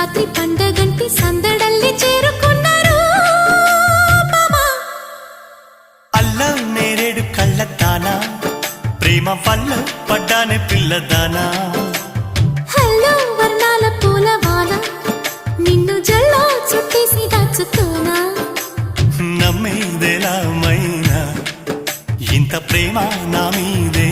సంక్రాంతి పండగంటి సందడల్లి చేరుకున్నారు అల్లం నేరేడు కళ్ళతానా ప్రేమ వల్ల పడ్డానే పిల్లదానా హల్లో వర్ణాల పూలవాన నిన్ను జల్లో చుట్టేసి దాచుకోనా నమ్మేదెలా మైనా ఇంత ప్రేమ నా మీదే